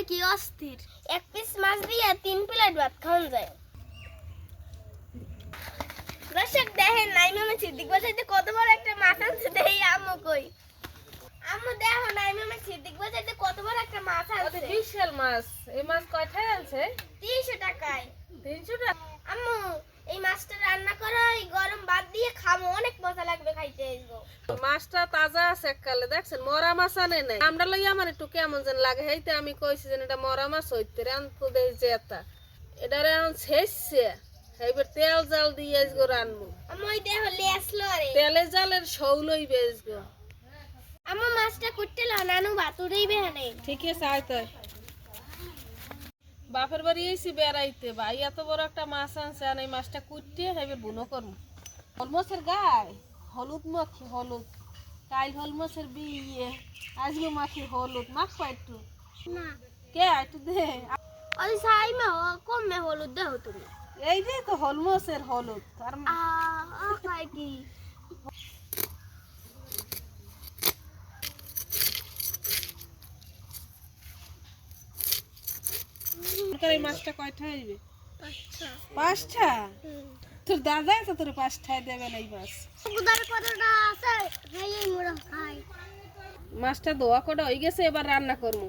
কি অস্থির, এক পিস মাছ দিয়ে 3 প্লেট ভাত খাওয়া যায়। দর্শক দেখেন নাইমা সিদ্দিক বাজাইতে কত বড় একটা মাছ আনছে, দেখি আম্মু কই। আম্মু দেখো নাইমা সিদ্দিক বাজাইতে কত বড় একটা মাছ আনছে। বিশাল মাছ। এই মাছ কয়টায় আনছে? 300 টাকায়। 300 টাকা? আম্মু এই মাছটা রান্না করো, এই গরম ভাত দিয়ে খাবো, অনেক মজা লাগবে খাইতে। মাছটা তাজা আছে এককালে, দেখছেন মরা মাছ আনে নাই। আমরা লই আমার একটু কেমন যেন লাগে, হেইতে আমি কইছি যে এটা মরা মাছ হইতে রে আনতো দেই যে এটারে এখন শেষছে। এইবার তেল জাল দিয়ে আজগো রানমু। আম্মু এই দেখো লেসলো রে, তেলে জালের শৌলই বেজগো। আম্মু মাছটা কুটতে ল, নানু ভাত উড়াইবে হানে। ঠিক আছে আয় তাই। বাপের বাড়ি এসি বেড়াইতে, ভাই এত বড় একটা মাছ আনছে, আর এই মাছটা কুটতে এবার বুনো করবো। হলমসের গায়ে হলুদ মাখি, হলুদ কাল হলমসের বিয়ে, আজকে মাখি হলুদ মাখবা একটু। না কে একটু দে। ওই সাই মে কম মে হলুদ দেও তুমি। এই যে তো হলমসের হলুদ। আর খাই কি এই মাছটা কয়টা হইবে? আচ্ছা 5টা? তোর দাদা তো তোর 5টায় দেবে না এই মাছ। বুদার কতটা আছে এই মোরা খাই। মাছটা ধোয়া কটা হয়ে গেছে, এবার রান্না করবো।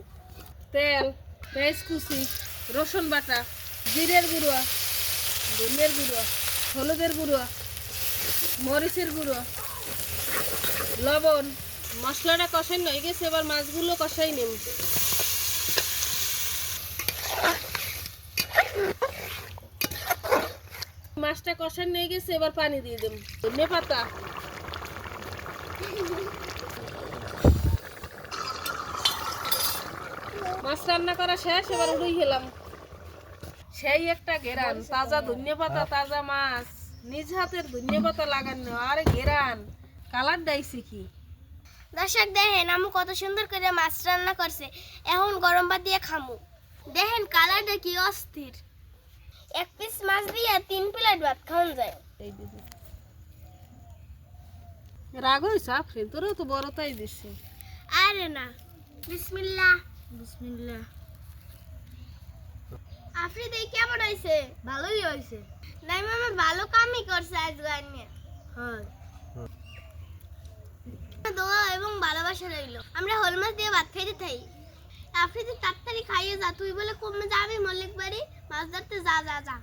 তেল, পেঁয়াজ কুচি, রসুন বাটা, জিরের গুঁড়ো, ধনিয়ার গুঁড়ো, হলুদের গুঁড়ো, মরিচের গুঁড়ো, লবণ। মশলাটা কষাই হয়ে গেছে, এবার মাছগুলো কষাই নেব। মাছটা কষাই নিয়ে গেছে, এবার পানি দিয়ে দেব। ধনে পাতা, মাছ রান্না করা শেষ, এবার উড়ে গেলাম। সেই একটা ঘেরান, তাজা ধনিয়া পাতা, তাজা মাছ, নিজ হাতের ধনিয়া পাতা লাগানো, আরে ঘেরান কালার ডাইছে কি। দর্শক দেখেন আম্মু কত সুন্দর করে মাছ রান্না করছে, এখন গরম ভাত দিয়ে খামু। দেখেন কালারটা কি অস্থির, এক পিস মাছ দিয়ে 3 প্লেট ভাত খাওয়া যায়। এই দিদি রাগ হয়েছে আফরিন, তোরও তো বড়টাই দিচ্ছে। আরে না, বিসমিল্লাহ। বিসমিল্লাহ। আফরিন এই কেমন হইছে? ভালোই হইছে। নাই মামা ভালো কামই করছে আজ গানে। হ্যাঁ, দোয়া এবং ভালোবাসা রইলো। আমরা হল মাছ দিয়ে ভাত খাইতে থাই। আফরিন তাড়াতাড়ি খাইয়ে যা, তুই বলে কমে যাবি মল্লিক বাড়ি মাছ ধরতে, যা যা যা।